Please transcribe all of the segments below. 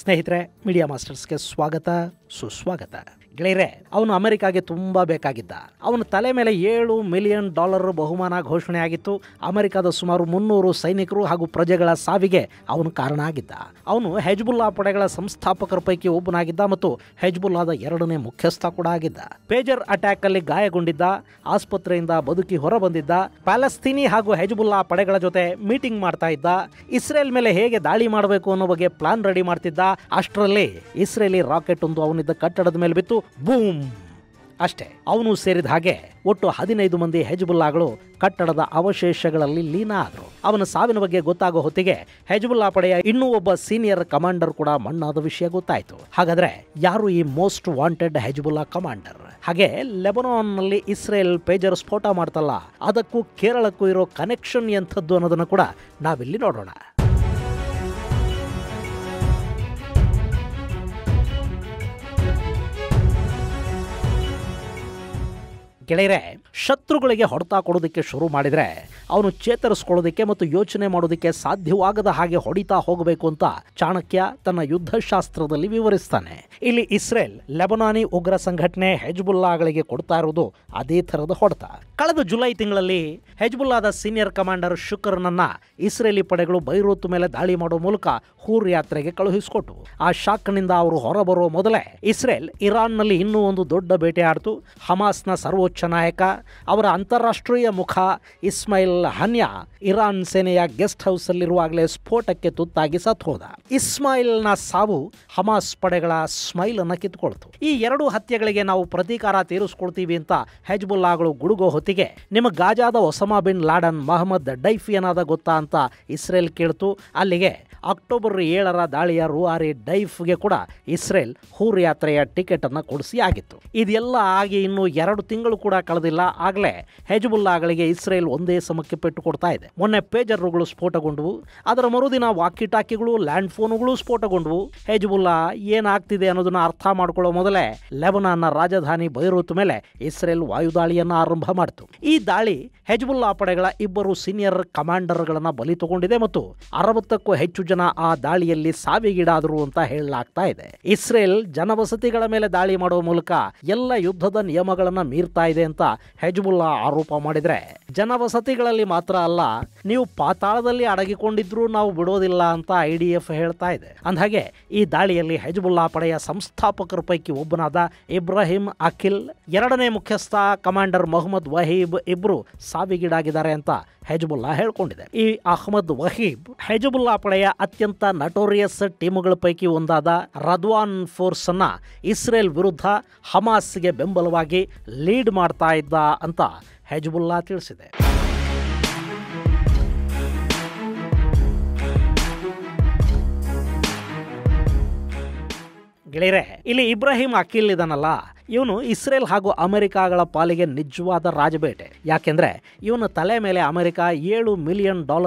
ಸ್ನೇಹಿತರೆ, ಮೀಡಿಯಾ ಮಾಸ್ಟರ್ಸ್ಗೆ ಸ್ವಾಗತ ಸುಸ್ವಾಗತ. ಗೆಳೆಯರೆ, ಅವನು ಅಮೆರಿಕಾಗೆ ತುಂಬ ಬೇಕಾಗಿದ್ದ. ಅವನ ತಲೆ ಮೇಲೆ $7 ಮಿಲಿಯನ್ ಬಹುಮಾನ ಘೋಷಣೆ ಆಗಿತ್ತು. ಅಮೆರಿಕದ ಸುಮಾರು 300 ಸೈನಿಕರು ಹಾಗೂ ಪ್ರಜೆಗಳ ಸಾವಿಗೆ ಅವನು ಕಾರಣ ಆಗಿದ್ದ. ಅವನು ಹೆಜ್ಬುಲ್ಲಾ ಪಡೆಗಳ ಸಂಸ್ಥಾಪಕರ ಪೈಕಿ ಒಬ್ಬನಾಗಿದ್ದ ಮತ್ತು ಹೆಜ್ಬುಲ್ಲಾದ 2ನೇ ಮುಖ್ಯಸ್ಥ ಕೂಡ ಆಗಿದ್ದ. ಪೇಜರ್ ಅಟ್ಯಾಕ್ ಅಲ್ಲಿ ಗಾಯಗೊಂಡಿದ್ದ, ಆಸ್ಪತ್ರೆಯಿಂದ ಬದುಕಿ ಹೊರಬಂದಿದ್ದ, ಪ್ಯಾಲೆಸ್ತೀನಿ ಹಾಗೂ ಹೆಜ್ಬುಲ್ಲಾ ಪಡೆಗಳ ಜೊತೆ ಮೀಟಿಂಗ್ ಮಾಡ್ತಾ ಇದ್ದ, ಇಸ್ರೇಲ್ ಮೇಲೆ ಹೇಗೆ ದಾಳಿ ಮಾಡಬೇಕು ಅನ್ನೋ ಬಗ್ಗೆ ಪ್ಲಾನ್ ರೆಡಿ ಮಾಡ್ತಿದ್ದ. ಅಷ್ಟರಲ್ಲಿ ಇಸ್ರೇಲಿ ರಾಕೆಟ್ ಒಂದು ಅವನಿದ್ದ ಕಟ್ಟಡದ ಮೇಲೆ ಬಿತ್ತು. ಬೂಮ್! ಅಷ್ಟೇ. ಅವನು ಸೇರಿದ ಹಾಗೆ ಒಟ್ಟು 15 ಮಂದಿ ಹೆಜ್ಬುಲ್ಲಾಗಳು ಕಟ್ಟಡದ ಅವಶೇಷಗಳಲ್ಲಿ ಲೀನ ಆದರು. ಅವನ ಸಾವಿನ ಬಗ್ಗೆ ಗೊತ್ತಾಗೋ ಹೊತ್ತಿಗೆ ಹೆಜ್ಬುಲ್ಲಾ ಪಡೆಯ ಇನ್ನೂ ಒಬ್ಬ ಸೀನಿಯರ್ ಕಮಾಂಡರ್ ಕೂಡ ಮಣ್ಣಾದ ವಿಷಯ ಗೊತ್ತಾಯಿತು. ಹಾಗಾದ್ರೆ ಯಾರು ಈ ಮೋಸ್ಟ್ ವಾಂಟೆಡ್ ಹೆಜ್ಬುಲ್ಲಾ ಕಮಾಂಡರ್? ಹಾಗೆ ಲೆಬನಾನ್ನಲ್ಲಿ ಇಸ್ರೇಲ್ ಪೇಜರ್ ಸ್ಫೋಟ ಮಾಡ್ತಲ್ಲ, ಅದಕ್ಕೂ ಕೇರಳಕ್ಕೂ ಇರೋ ಕನೆಕ್ಷನ್ ಎಂಥದ್ದು ಅನ್ನೋದನ್ನು ಕೂಡ ನಾವಿಲ್ಲಿ ನೋಡೋಣ. ಗೆಳೆಯರೆ, ಶತ್ರುಗಳಿಗೆ ಹೊಡೆತ ಕೊಡೋದಕ್ಕೆ ಶುರು ಮಾಡಿದರೆ ಅವನು ಚೇತರಿಸ್ಕೊಳ್ಳೋದಕ್ಕೆ ಮತ್ತು ಯೋಚನೆ ಮಾಡೋದಕ್ಕೆ ಸಾಧ್ಯವಾಗದ ಹಾಗೆ ಹೊಡಿತಾ ಹೋಗಬೇಕು ಅಂತ ಚಾಣಕ್ಯ ತನ್ನ ಯುದ್ಧಶಾಸ್ತ್ರದಲ್ಲಿ ವಿವರಿಸ್ತಾನೆ. ಇಲ್ಲಿ ಇಸ್ರೇಲ್ ಲೆಬನಾನಿ ಉಗ್ರ ಸಂಘಟನೆ ಹೆಜ್ಬುಲ್ಲಾಗಳಿಗೆ ಕೊಡ್ತಾ ಇರೋದು ಅದೇ ಥರದ ಹೊಡೆತ. ಕಳೆದ ಜುಲೈ ತಿಂಗಳಲ್ಲಿ ಹೆಜ್ಬುಲ್ಲಾದ ಸೀನಿಯರ್ ಕಮಾಂಡರ್ ಶುಕ್ರನನ್ನ ಇಸ್ರೇಲಿ ಪಡೆಗಳು ಬೈರೂತ್ ಮೇಲೆ ದಾಳಿ ಮಾಡೋ ಮೂಲಕ ಹೂರ್ ಯಾತ್ರೆಗೆ ಕಳುಹಿಸಿಕೊಟ್ಟು, ಆ ಶಾಕ್ನಿಂದ ಅವರು ಹೊರಬರೋ ಮೊದಲೇ ಇಸ್ರೇಲ್ ಇರಾನ್ನಲ್ಲಿ ಇನ್ನೂ ಒಂದು ದೊಡ್ಡ ಬೇಟೆ ಆಡ್ತು. ಹಮಾಸ್ನ ಸರ್ವೋಚ್ಚ ನಾಯಕ, ಅವರ ಅಂತಾರಾಷ್ಟ್ರೀಯ ಮುಖ ಇಸ್ಮಾಯಿಲ್ ಹನ್ಯಾ ಇರಾನ್ ಸೇನೆಯ ಗೆಸ್ಟ್ ಹೌಸ್ ಅಲ್ಲಿರುವಾಗಲೇ ಸ್ಫೋಟಕ್ಕೆ ತುತ್ತಾಗಿ ಸತ್ತು ಹೋದ. ಇಸ್ಮಾಯಿಲ್ನ ಸಾವು ಹಮಾಸ್ ಪಡೆಗಳ ಸ್ಮೈಲ್ ಅನ್ನ ಕಿತ್ಕೊಳ್ತು. ಈ 2 ಹತ್ಯೆಗಳಿಗೆ ನಾವು ಪ್ರತೀಕಾರ ತೀರಿಸ್ಕೊಳ್ತೀವಿ ಅಂತ ಹೆಜ್ಬುಲ್ಲಾಗಳು ಗುಡುಗೋ ಹೊತ್ತಿಗೆ, ನಿಮ್ಮ ಗಾಜಾದ ಒಸಾಮಾ ಬಿನ್ ಲಾಡನ್ ಮೊಹಮ್ಮದ್ ಡೈಫ್ ಏನಾದ ಗೊತ್ತಾ ಅಂತ ಇಸ್ರೇಲ್ ಕೇಳ್ತು. ಅಲ್ಲಿಗೆ ಅಕ್ಟೋಬರ್ 7ರ ದಾಳಿಯ ರೂವಾರಿ ಡೈಫ್ಗೆ ಕೂಡ ಇಸ್ರೇಲ್ ಹೂರ್ ಯಾತ್ರೆಯ ಟಿಕೆಟ್ ಅನ್ನು ಕೊಡಿಸಿ ಆಗಿತ್ತು. ಇದೆಲ್ಲ ಆಗಿ ಇನ್ನು 2 ತಿಂಗಳು ಕೂಡ ಕಳೆದಿಲ್ಲ. ಆಗಲೇ ಹೆಜ್ಬುಲ್ಲಾಗಳಿಗೆ ಇಸ್ರೇಲ್ ಒಂದೇ ಸಮಕ್ಕೆ ಪೆಟ್ಟು ಕೊಡ್ತಾ ಇದೆ. ಮೊನ್ನೆ ಪೇಜರ್ಗಳು ಸ್ಫೋಟಗೊಂಡವು, ಅದರ ಮರುದಿನ ವಾಕಿ ಟಾಕಿಗಳು, ಲ್ಯಾಂಡ್ ಫೋನುಗಳು ಸ್ಫೋಟಗೊಂಡವು. ಹೆಜ್ಬುಲ್ಲಾ ಏನಾಗ್ತಿದೆ ಅನ್ನೋದನ್ನ ಅರ್ಥ ಮಾಡ್ಕೊಳ್ಳೋ ಮೊದಲೇ ಲೆಬನಾನ್ನ ರಾಜಧಾನಿ ಬೈರೂತ್ ಮೇಲೆ ಇಸ್ರೇಲ್ ವಾಯುದಾಳಿಯನ್ನು ಆರಂಭ ಮಾಡಿತು. ಈ ದಾಳಿ ಹೆಜ್ಬುಲ್ಲಾ ಪಡೆಗಳ 2 ಸೀನಿಯರ್ ಕಮಾಂಡರ್ಗಳನ್ನ ಬಲಿ ತಗೊಂಡಿದೆ ಮತ್ತು 60ಕ್ಕೂ ಹೆಚ್ಚು ಜನ ಆ ದಾಳಿಯಲ್ಲಿ ಸಾವಿಗೀಡಾದರು ಅಂತ ಹೇಳಲಾಗ್ತಾ ಇದೆ. ಇಸ್ರೇಲ್ ಜನವಸತಿಗಳ ಮೇಲೆ ದಾಳಿ ಮಾಡುವ ಮೂಲಕ ಎಲ್ಲ ಯುದ್ಧದ ನಿಯಮಗಳನ್ನ ಮೀರ್ತಾ ಇದೆ ಅಂತ ಹೆಜ್ಬುಲ್ಲಾ ಆರೋಪ ಮಾಡಿದ್ರೆ, ಜನವಸತಿಗಳಲ್ಲಿ ಮಾತ್ರ ಅಲ್ಲ, ನೀವು ಪಾತಾಳದಲ್ಲಿ ಅಡಗಿಕೊಂಡಿದ್ರೂ ನಾವು ಬಿಡೋದಿಲ್ಲ ಅಂತ IDF ಹೇಳ್ತಾ ಇದೆ. ಅಂದಹಾಗೆ ಈ ದಾಳಿಯಲ್ಲಿ ಹೆಜ್ಬುಲ್ಲಾ ಪಡೆಯ ಸಂಸ್ಥಾಪಕರ ಪೈಕಿ ಒಬ್ಬನಾದ ಇಬ್ರಾಹಿಂ ಅಖಿಲ್, 2ನೇ ಮುಖ್ಯಸ್ಥ ಕಮಾಂಡರ್ ಮೊಹಮ್ಮದ್ ವಹೀಬ್ ಇಬ್ರು ಸಾವಿಗೀಡಾಗಿದ್ದಾರೆ ಅಂತ ಹೆಜ್ಬುಲ್ಲಾ ಹೇಳ್ಕೊಂಡಿದೆ. ಈ ಅಹ್ಮದ್ ವಹೀಬ್ ಹೆಜ್ಬುಲ್ಲಾ ಪಡೆಯ ಅತ್ಯಂತ ನಟೋರಿಯಸ್ ಟೀಮುಗಳ ಪೈಕಿ ಒಂದಾದ ರದ್ವಾನ್ ಫೋರ್ಸ್ ಅನ್ನ ಇಸ್ರೇಲ್ ವಿರುದ್ಧ ಹಮಾಸ್ಗೆ ಬೆಂಬಲವಾಗಿ ಲೀಡ್ ಮಾಡ್ತಾ ಇದ್ದ ಅಂತ ಹೆಜ್ಬುಲ್ಲಾ ತಿಳಿಸಿದೆ. ಗೆಳೆಯರೆ, ಇಲ್ಲಿ ಇಬ್ರಾಹಿಂ ಅಖಿಲ್ ಇದನ್ನಲ್ಲ, ಇವನು ಇಸ್ರೇಲ್ ಹಾಗೂ ಅಮೆರಿಕಾಗಳ ಪಾಲಿಗೆ ನಿಜವಾದ ರಾಜಬೇಟೆ. ಯಾಕೆಂದ್ರೆ ಇವನ ತಲೆ ಮೇಲೆ ಅಮೆರಿಕ $7 ಮಿಲಿಯನ್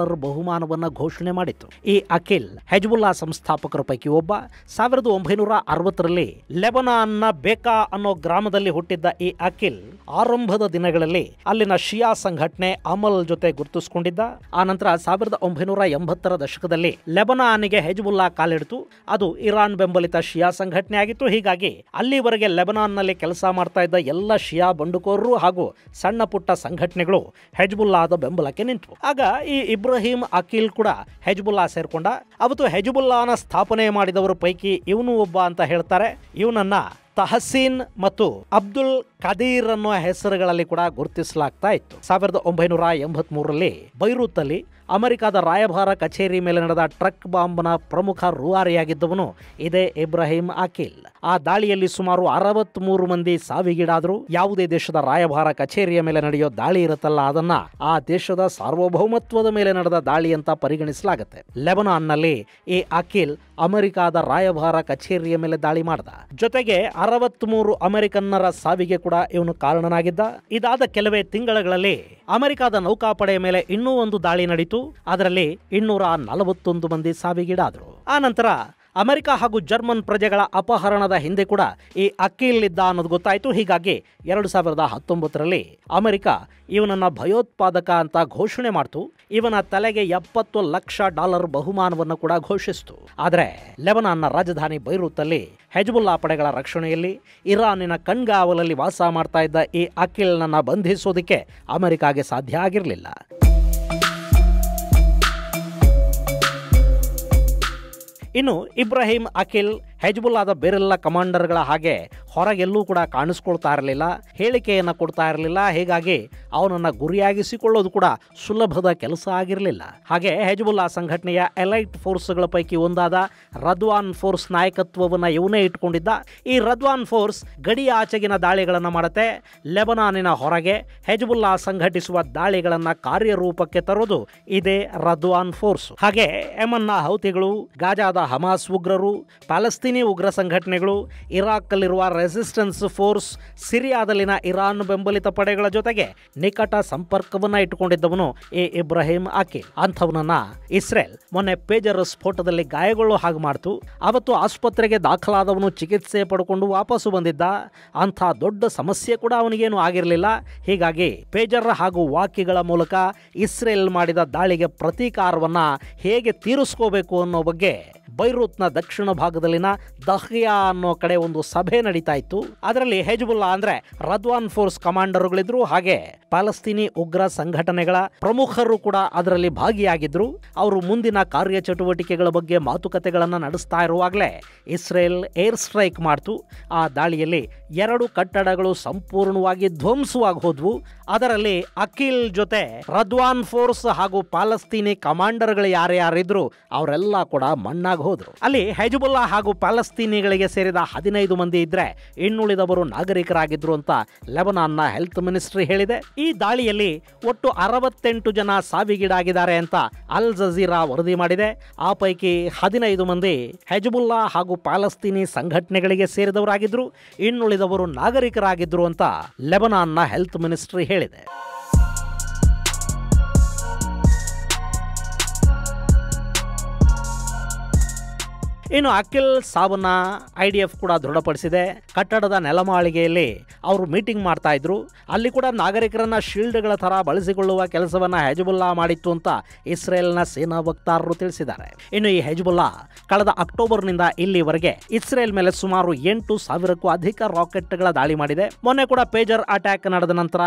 ಬಹುಮಾನವನ್ನ ಘೋಷಣೆ ಮಾಡಿತ್ತು. ಈ ಅಖಿಲ್ ಹೆಜ್ಬುಲ್ಲಾ ಸಂಸ್ಥಾಪಕರ ಪೈಕಿ ಒಬ್ಬ. 1960ರಲ್ಲಿ ಲೆಬನಾನ್ನ ಬೇಕಾ ಅನ್ನೋ ಗ್ರಾಮದಲ್ಲಿ ಹುಟ್ಟಿದ್ದ ಈ ಅಖಿಲ್ ಆರಂಭದ ದಿನಗಳಲ್ಲಿ ಅಲ್ಲಿನ ಶಿಯಾ ಸಂಘಟನೆ ಅಮಲ್ ಜೊತೆ ಗುರುತಿಸಿಕೊಂಡಿದ್ದ. ಆನಂತರ 1980ರ ದಶಕದಲ್ಲಿ ಲೆಬನಾನಿಗೆ ಹೆಜ್ಬುಲ್ಲಾ ಕಾಲಿಡ್ತು. ಅದು ಇರಾನ್ ಬೆಂಬಲಿತ ಶಿಯಾ ಸಂಘಟನೆ ಆಗಿತ್ತು. ಹೀಗಾಗಿ ಅಲ್ಲಿವರೆಗೆ ಲೆಬನಾನ್ ಕೆಲಸ ಮಾಡ್ತಾ ಇದ್ದ ಎಲ್ಲ ಶಿಯಾ ಬಂಡುಕೋರರು ಹಾಗೂ ಸಣ್ಣ ಪುಟ್ಟ ಸಂಘಟನೆಗಳು ಹೆಜ್ಬುಲ್ಲಾದ ಬೆಂಬಲಕ್ಕೆ ನಿಂತು. ಆಗ ಈ ಇಬ್ರಾಹಿಂ ಅಖಿಲ್ ಕೂಡ ಹೆಜ್ಬುಲ್ಲಾ ಸೇರ್ಕೊಂಡ. ಅವತ್ತು ಹೆಜ್ಬುಲ್ಲಾನ ಸ್ಥಾಪನೆ ಮಾಡಿದವರ ಪೈಕಿ ಇವನು ಒಬ್ಬ ಅಂತ ಹೇಳ್ತಾರೆ. ಇವನನ್ನ ತಹಸೀನ್ ಮತ್ತು ಅಬ್ದುಲ್ ಕದೀರ್ ಅನ್ನೋ ಹೆಸರುಗಳಲ್ಲಿ ಕೂಡ ಗುರುತಿಸಲಾಗ್ತಾ ಇತ್ತು. 1983ರಲ್ಲಿ ಬೈರೂತ್ ಅಲ್ಲಿ ಅಮೆರಿಕದ ರಾಯಭಾರ ಕಚೇರಿ ಮೇಲೆ ನಡೆದ ಟ್ರಕ್ ಬಾಂಬ್ನ ಪ್ರಮುಖ ರೂವಾರಿಯಾಗಿದ್ದವನು ಇದೇ ಇಬ್ರಾಹಿಂ ಅಖಿಲ್. ಆ ದಾಳಿಯಲ್ಲಿ ಸುಮಾರು 63 ಮಂದಿ ಸಾವಿಗೀಡಾದರು. ಯಾವುದೇ ದೇಶದ ರಾಯಭಾರ ಕಚೇರಿಯ ಮೇಲೆ ನಡೆಯೋ ದಾಳಿ ಇರುತ್ತಲ್ಲ, ಅದನ್ನ ಆ ದೇಶದ ಸಾರ್ವಭೌಮತ್ವದ ಮೇಲೆ ನಡೆದ ದಾಳಿ ಅಂತ ಪರಿಗಣಿಸಲಾಗುತ್ತೆ. ಲೆಬನಾನ್ನಲ್ಲಿ ಈ ಅಖಿಲ್ ಅಮೆರಿಕದ ರಾಯಭಾರ ಕಚೇರಿಯ ಮೇಲೆ ದಾಳಿ ಮಾಡ್ದ. ಜೊತೆಗೆ 63 ಅಮೆರಿಕನ್ನರ ಸಾವಿಗೆ ಕೂಡ ಇವನು ಕಾರಣನಾಗಿದ್ದ. ಇದಾದ ಕೆಲವೇ ತಿಂಗಳಲ್ಲಿ ಅಮೆರಿಕದ ನೌಕಾಪಡೆಯ ಮೇಲೆ ಇನ್ನೂ ಒಂದು ದಾಳಿ ನಡೀತು. ಅದರಲ್ಲಿ 241 ಮಂದಿ ಸಾವಿಗೀಡಾದರು. ಆ ನಂತರ ಅಮೆರಿಕ ಹಾಗೂ ಜರ್ಮನ್ ಪ್ರಜೆಗಳ ಅಪಹರಣದ ಹಿಂದೆ ಕೂಡ ಈ ಅಕೀಲ್ ಇದ್ದ ಅನ್ನೋದು ಗೊತ್ತಾಯಿತು. ಹೀಗಾಗಿ 2019ರಲ್ಲಿ ಅಮೆರಿಕ ಇವನನ್ನ ಭಯೋತ್ಪಾದಕ ಅಂತ ಘೋಷಣೆ ಮಾಡ್ತು. ಇವನ ತಲೆಗೆ $70 ಲಕ್ಷ ಬಹುಮಾನವನ್ನು ಕೂಡ ಘೋಷಿಸಿತು. ಆದರೆ ಲೆಬನಾನ್ನ ರಾಜಧಾನಿ ಬೈರೂತಲ್ಲಿ ಹೆಜ್ಬುಲ್ಲಾ ಪಡೆಗಳ ರಕ್ಷಣೆಯಲ್ಲಿ ಇರಾನಿನ ಕಣ್ಗಾವಲಲ್ಲಿ ವಾಸ ಮಾಡ್ತಾ ಇದ್ದ ಈ ಅಕೀಲ್ನನ್ನ ಬಂಧಿಸೋದಕ್ಕೆ ಅಮೆರಿಕಾಗೆ ಸಾಧ್ಯ ಆಗಿರಲಿಲ್ಲ. ಇನ್ನು ಇಬ್ರಾಹಿಂ ಅಕೀಲ್ ಹೆಜ್ಬುಲ್ಲಾದ ಬೇರೆಲ್ಲ ಕಮಾಂಡರ್ಗಳ ಹಾಗೆ ಹೊರಗೆಲ್ಲೂ ಕೂಡ ಕಾಣಿಸ್ಕೊಳ್ತಾ ಇರಲಿಲ್ಲ, ಹೇಳಿಕೆಯನ್ನು ಕೊಡ್ತಾ ಇರಲಿಲ್ಲ. ಹೀಗಾಗಿ ಅವನನ್ನು ಗುರಿಯಾಗಿಸಿಕೊಳ್ಳೋದು ಕೂಡ ಸುಲಭದ ಕೆಲಸ ಆಗಿರಲಿಲ್ಲ. ಹಾಗೆ ಹೆಜ್ಬುಲ್ಲಾ ಸಂಘಟನೆಯ ಎಲೈಟ್ ಫೋರ್ಸ್ಗಳ ಪೈಕಿ ಒಂದಾದ ರದ್ವಾನ್ ಫೋರ್ಸ್ ನಾಯಕತ್ವವನ್ನು ಇವನೇ ಇಟ್ಕೊಂಡಿದ್ದ. ಈ ರದ್ವಾನ್ ಫೋರ್ಸ್ ಗಡಿಯ ಆಚೆಗಿನ ದಾಳಿಗಳನ್ನು ಮಾಡುತ್ತೆ. ಲೆಬನಾನಿನ ಹೊರಗೆ ಹೆಜ್ಬುಲ್ಲಾ ಸಂಘಟಿಸುವ ದಾಳಿಗಳನ್ನು ಕಾರ್ಯರೂಪಕ್ಕೆ ತರೋದು ಇದೇ ರದ್ವಾನ್ ಫೋರ್ಸ್. ಹಾಗೆ ಯೆಮನ್ನ ಹೌತಿಗಳು, ಗಾಜಾದ ಹಮಾಸ್ ಉಗ್ರರು, ಪ್ಯಾಲೆಸ್ತೀನಿ ಉಗ್ರ ಸಂಘಟನೆಗಳು, ಇರಾಕ್ನಲ್ಲಿರುವ ರೆಸಿಸ್ಟೆನ್ಸ್ ಫೋರ್ಸ್, ಸಿರಿಯಾದಲ್ಲಿನ ಇರಾನ್ ಬೆಂಬಲಿತ ಪಡೆಗಳ ಜೊತೆಗೆ ನಿಕಟ ಸಂಪರ್ಕವನ್ನ ಇಟ್ಟುಕೊಂಡಿದ್ದವನು ಈ ಇಬ್ರಾಹಿಂ ಅಕೀಲ್. ಅಂಥವನನ್ನ ಇಸ್ರೇಲ್ ಮೊನ್ನೆ ಪೇಜರ್ ಸ್ಫೋಟದಲ್ಲಿ ಗಾಯಗೊಳ್ಳೋ ಹಾಗೆ ಮಾಡ್ತು. ಅವತ್ತು ಆಸ್ಪತ್ರೆಗೆ ದಾಖಲಾದವನು ಚಿಕಿತ್ಸೆ ಪಡ್ಕೊಂಡು ವಾಪಸ್ಸು ಬಂದಿದ್ದ. ಅಂಥ ದೊಡ್ಡ ಸಮಸ್ಯೆ ಕೂಡ ಅವನಿಗೇನು ಆಗಿರಲಿಲ್ಲ. ಹೀಗಾಗಿ ಪೇಜರ್ ಹಾಗೂ ವಾಕಿಗಳ ಮೂಲಕ ಇಸ್ರೇಲ್ ಮಾಡಿದ ದಾಳಿಗೆ ಪ್ರತೀಕಾರವನ್ನ ಹೇಗೆ ತೀರಿಸ್ಕೋಬೇಕು ಅನ್ನೋ ಬಗ್ಗೆ ಬೈರೂತ್ನ ದಕ್ಷಿಣ ಭಾಗದಲ್ಲಿನ ದಹಿಯಾ ಅನ್ನೋ ಕಡೆ ಒಂದು ಸಭೆ ನಡೀತಾ ಇತ್ತು. ಅದರಲ್ಲಿ ಹೆಜ್ಬುಲ್ಲಾ ಅಂದ್ರೆ ರದ್ವಾನ್ ಫೋರ್ಸ್ ಕಮಾಂಡರ್ಗಳಿದ್ರು. ಹಾಗೆ ಪ್ಯಾಲೆಸ್ತೀನಿ ಉಗ್ರ ಸಂಘಟನೆಗಳ ಪ್ರಮುಖರು ಕೂಡ ಅದರಲ್ಲಿ ಭಾಗಿಯಾಗಿದ್ರು. ಅವರು ಮುಂದಿನ ಕಾರ್ಯಚಟುವಟಿಕೆಗಳ ಬಗ್ಗೆ ಮಾತುಕತೆಗಳನ್ನು ನಡೆಸ್ತಾ ಇರುವಾಗಲೇ ಇಸ್ರೇಲ್ ಏರ್ ಸ್ಟ್ರೈಕ್ ಮಾಡ್ತು. ಆ ದಾಳಿಯಲ್ಲಿ 2 ಕಟ್ಟಡಗಳು ಸಂಪೂರ್ಣವಾಗಿ ಧ್ವಂಸವಾಗಿ ಹೋದ್ವು. ಅದರಲ್ಲಿ ಅಕೀಲ್ ಜೊತೆ ರದ್ವಾನ್ ಫೋರ್ಸ್ ಹಾಗೂ ಪ್ಯಾಲೆಸ್ತೀನಿ ಕಮಾಂಡರ್ಗಳು ಯಾರ್ಯಾರಿದ್ರು ಅವರೆಲ್ಲ ಕೂಡ ಮಣ್ಣಾಗಿ ಹೋದ್ರು. ಅಲ್ಲಿ ಹೆಜ್ಬುಲ್ಲಾ ಹಾಗೂ ಪ್ಯಾಲೆಸ್ತೀನಿಗಳಿಗೆ ಸೇರಿದ 15 ಮಂದಿ ಇದ್ರೆ ಇನ್ನುಳಿದವರು ನಾಗರಿಕರಾಗಿದ್ರು ಅಂತ ಲೆಬನಾನ್ನ ಹೆಲ್ತ್ ಮಿನಿಸ್ಟ್ರಿ ಹೇಳಿದೆ. ಈ ದಾಳಿಯಲ್ಲಿ ಒಟ್ಟು 68 ಜನ ಸಾವಿಗೀಡಾಗಿದ್ದಾರೆ ಅಂತ ಅಲ್ ಜಜೀರಾ ವರದಿ ಮಾಡಿದೆ. ಆ ಪೈಕಿ 15 ಮಂದಿ ಹೆಜ್ಬುಲ್ಲಾ ಹಾಗೂ ಪ್ಯಾಲೆಸ್ತೀನಿ ಸಂಘಟನೆಗಳಿಗೆ ಸೇರಿದವರಾಗಿದ್ರು, ಇನ್ನುಳಿದವರು ನಾಗರಿಕರಾಗಿದ್ರು ಅಂತ ಲೆಬನಾನ್ನ ಹೆಲ್ತ್ ಮಿನಿಸ್ಟ್ರಿ ಹೇಳಿದೆ. ಇನ್ನು ಅಕೀಲ್ ಸಾವನ್ನ IDF ಕೂಡ ದೃಢಪಡಿಸಿದೆ. ಕಟ್ಟಡದ ನೆಲಮಾಳಿಗೆಯಲ್ಲಿ ಅವರು ಮೀಟಿಂಗ್ ಮಾಡ್ತಾ ಇದ್ರು. ಅಲ್ಲಿ ಕೂಡ ನಾಗರಿಕರನ್ನ ಶೀಲ್ಡ್ಗಳ ಥರ ಬಳಸಿಕೊಳ್ಳುವ ಕೆಲಸವನ್ನ ಹೆಜ್ಬುಲ್ಲಾ ಮಾಡಿತ್ತು ಅಂತ ಇಸ್ರೇಲ್ನ ಸೇನಾ ವಕ್ತಾರರು ತಿಳಿಸಿದ್ದಾರೆ. ಇನ್ನು ಈ ಹೆಜ್ಬುಲ್ಲಾ ಕಳೆದ ಅಕ್ಟೋಬರ್ನಿಂದ ಇಲ್ಲಿವರೆಗೆ ಇಸ್ರೇಲ್ ಮೇಲೆ ಸುಮಾರು 8,000ಕ್ಕೂ ಅಧಿಕ ರಾಕೆಟ್ಗಳ ದಾಳಿ ಮಾಡಿದೆ. ಮೊನ್ನೆ ಕೂಡ ಪೇಜರ್ ಅಟ್ಯಾಕ್ ನಡೆದ ನಂತರ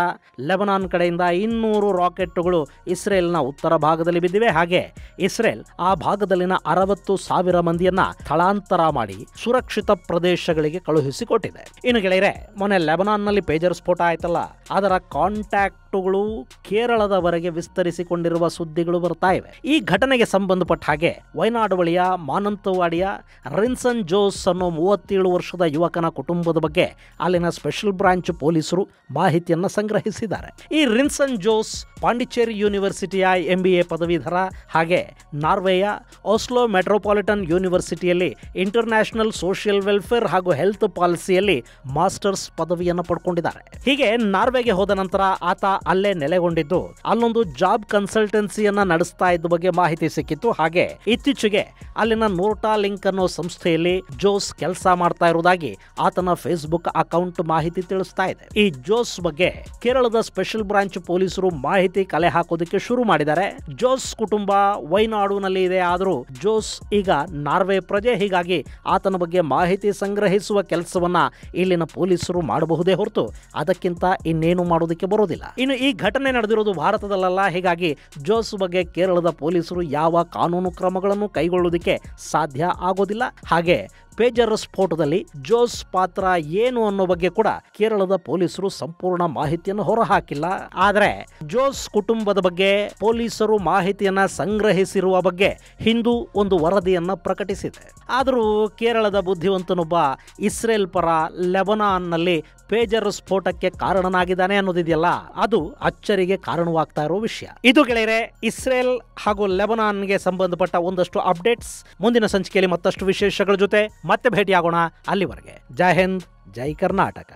ಲೆಬನಾನ್ ಕಡೆಯಿಂದ 200 ರಾಕೆಟ್ಗಳು ಇಸ್ರೇಲ್ನ ಉತ್ತರ ಭಾಗದಲ್ಲಿ ಬಿದ್ದಿವೆ. ಹಾಗೆ ಇಸ್ರೇಲ್ ಆ ಭಾಗದಲ್ಲಿನ 60,000 ಮಂದಿಯನ್ನ ಸ್ಥಳಾಂತರ ಮಾಡಿ ಸುರಕ್ಷಿತ ಪ್ರದೇಶಗಳಿಗೆ ಕಳುಹಿಸಿಕೊಟ್ಟಿದೆ. ಇನ್ನು ಗೆಳೆಯರೆ, ಮೊನ್ನೆ ಲೆಬನಾನ್ನಲ್ಲಿ ಪೇಜರ್ ಸ್ಫೋಟ ಆಯ್ತಲ್ಲ, ಅದರ ಕಾಂಟ್ಯಾಕ್ಟುಗಳು ಕೇರಳದವರೆಗೆ ವಿಸ್ತರಿಸಿಕೊಂಡಿರುವ ಸುದ್ದಿಗಳು ಬರ್ತಾ ಇವೆ. ಈ ಘಟನೆಗೆ ಸಂಬಂಧಪಟ್ಟ ಹಾಗೆ ವಯನಾಡು ಬಳಿಯ ಮಾನಂತವಾಡಿಯ ರಿನ್ಸನ್ ಜೋಸ್ ಅನ್ನೋ 37 ವರ್ಷದ ಯುವಕನ ಕುಟುಂಬದ ಬಗ್ಗೆ ಅಲ್ಲಿನ ಸ್ಪೆಷಲ್ ಬ್ರಾಂಚ್ ಪೊಲೀಸರು ಮಾಹಿತಿಯನ್ನ ಸಂಗ್ರಹಿಸಿದ್ದಾರೆ. ಈ ರಿನ್ಸನ್ ಜೋಸ್ ಪಾಂಡಿಚೇರಿ ಯೂನಿವರ್ಸಿಟಿಯ MBA ಪದವೀಧರ. ಹಾಗೆ ನಾರ್ವೆಯ ಓಸ್ಲೋ ಮೆಟ್ರೋಪಾಲಿಟನ್ ಯೂನಿವರ್ಸಿಟಿಯಲ್ಲಿ ಇಂಟರ್ನ್ಯಾಷನಲ್ ಸೋಷಿಯಲ್ ವೆಲ್ಫೇರ್ ಹಾಗೂ ಹೆಲ್ತ್ ಪಾಲಿಸಿಯಲ್ಲಿ ಮಾಸ್ಟರ್ಸ್ ಪದವಿಯನ್ನು ಪಡ್ಕೊಂಡಿದ್ದಾರೆ. ಹೀಗೆ ನಾರ್ವೆಗೆ ಹೋದ ನಂತರ ಆತ ಅಲ್ಲೇ ನೆಲೆಗೊಂಡಿದ್ದು ಅಲ್ಲೊಂದು ಜಾಬ್ ಕನ್ಸಲ್ಟೆನ್ಸಿಯನ್ನ ನಡೆಸ್ತಾ ಇದ್ದ ಬಗ್ಗೆ ಮಾಹಿತಿ ಸಿಕ್ಕಿತ್ತು. ಹಾಗೆ ಇತ್ತೀಚೆಗೆ ಅಲ್ಲಿನ ನೋರ್ಟಾ ಲಿಂಕ್ ಅನ್ನೋ ಸಂಸ್ಥೆಯಲ್ಲಿ ಜೋಸ್ ಕೆಲಸ ಮಾಡ್ತಾ ಇರುವುದಾಗಿ ಆತನ ಫೇಸ್ಬುಕ್ ಅಕೌಂಟ್ ಮಾಹಿತಿ ತಿಳಿಸ್ತಾ ಇದೆ. ಈ ಜೋಸ್ ಬಗ್ಗೆ ಕೇರಳದ ಸ್ಪೆಷಲ್ ಬ್ರಾಂಚ್ ಪೊಲೀಸರು ಮಾಹಿತಿ ಕಲೆ ಹಾಕೋದಕ್ಕೆ ಶುರು ಮಾಡಿದ್ದಾರೆ. ಜೋಸ್ ಕುಟುಂಬ ವಯನಾಡುನಲ್ಲಿ ಇದೆ. ಆದರೂ ಜೋಸ್ ಈಗ ನಾರ್ವೆ ಪ್ರಜೆ. ಹೀಗಾಗಿ ಆತನ ಬಗ್ಗೆ ಮಾಹಿತಿ ಸಂಗ್ರಹಿಸುವ ಕೆಲಸವನ್ನ ಇಲ್ಲಿನ ಪೊಲೀಸರು ಮಾಡಬಹುದೇ ಹೊರತು ಅದಕ್ಕಿಂತ ಇನ್ನೇನು ಮಾಡೋದಕ್ಕೆ ಬರೋದಿಲ್ಲ. ಇನ್ನು ಈ ಘಟನೆ ನಡೆದಿರೋದು ಭಾರತದಲ್ಲ. ಹೀಗಾಗಿ ಜೋಸ್ ಬಗ್ಗೆ ಕೇರಳದ ಪೊಲೀಸರು ಯಾವ ಕಾನೂನು ಕ್ರಮಗಳನ್ನು ಕೈಗೊಳ್ಳುವುದಕ್ಕೆ ಸಾಧ್ಯ ಆಗೋದಿಲ್ಲ. ಹಾಗೆ ಪೇಜರ್ ಸ್ಫೋಟದಲ್ಲಿ ಜೋಸ್ ಪಾತ್ರ ಏನು ಅನ್ನೋ ಬಗ್ಗೆ ಕೂಡ ಕೇರಳದ ಪೊಲೀಸರು ಸಂಪೂರ್ಣ ಮಾಹಿತಿಯನ್ನು ಹೊರಹಾಕಿಲ್ಲ. ಆದರೆ ಜೋಸ್ ಕುಟುಂಬದ ಬಗ್ಗೆ ಪೊಲೀಸರು ಮಾಹಿತಿಯನ್ನ ಸಂಗ್ರಹಿಸಿರುವ ಬಗ್ಗೆ ಹಿಂದೂ ಒಂದು ವರದಿಯನ್ನ ಪ್ರಕಟಿಸಿದೆ. ಆದರೂ ಕೇರಳದ ಬುದ್ಧಿವಂತನೊಬ್ಬ ಇಸ್ರೇಲ್ ಪರ ಲೆಬನಾನ್ನಲ್ಲಿ ಪೇಜರ್ ಸ್ಫೋಟಕ್ಕೆ ಕಾರಣನಾಗಿದ್ದಾನೆ ಅನ್ನೋದಿದೆಯಲ್ಲ, ಅದು ಅಚ್ಚರಿಗೆ ಕಾರಣವಾಗ್ತಾ ಇರೋ ವಿಷಯ. ಇದು ಗೆಳೆಯರೆ ಇಸ್ರೇಲ್ ಹಾಗೂ ಲೆಬನಾನ್ಗೆ ಸಂಬಂಧಪಟ್ಟ ಒಂದಷ್ಟು ಅಪ್ಡೇಟ್ಸ್. ಮುಂದಿನ ಸಂಚಿಕೆಯಲ್ಲಿ ಮತ್ತಷ್ಟು ವಿಶೇಷಗಳ ಜೊತೆ ಮತ್ತೆ ಭೇಟಿಯಾಗೋಣ. ಅಲ್ಲಿವರೆಗೆ ಜೈ ಹಿಂದ್, ಜೈ ಕರ್ನಾಟಕ.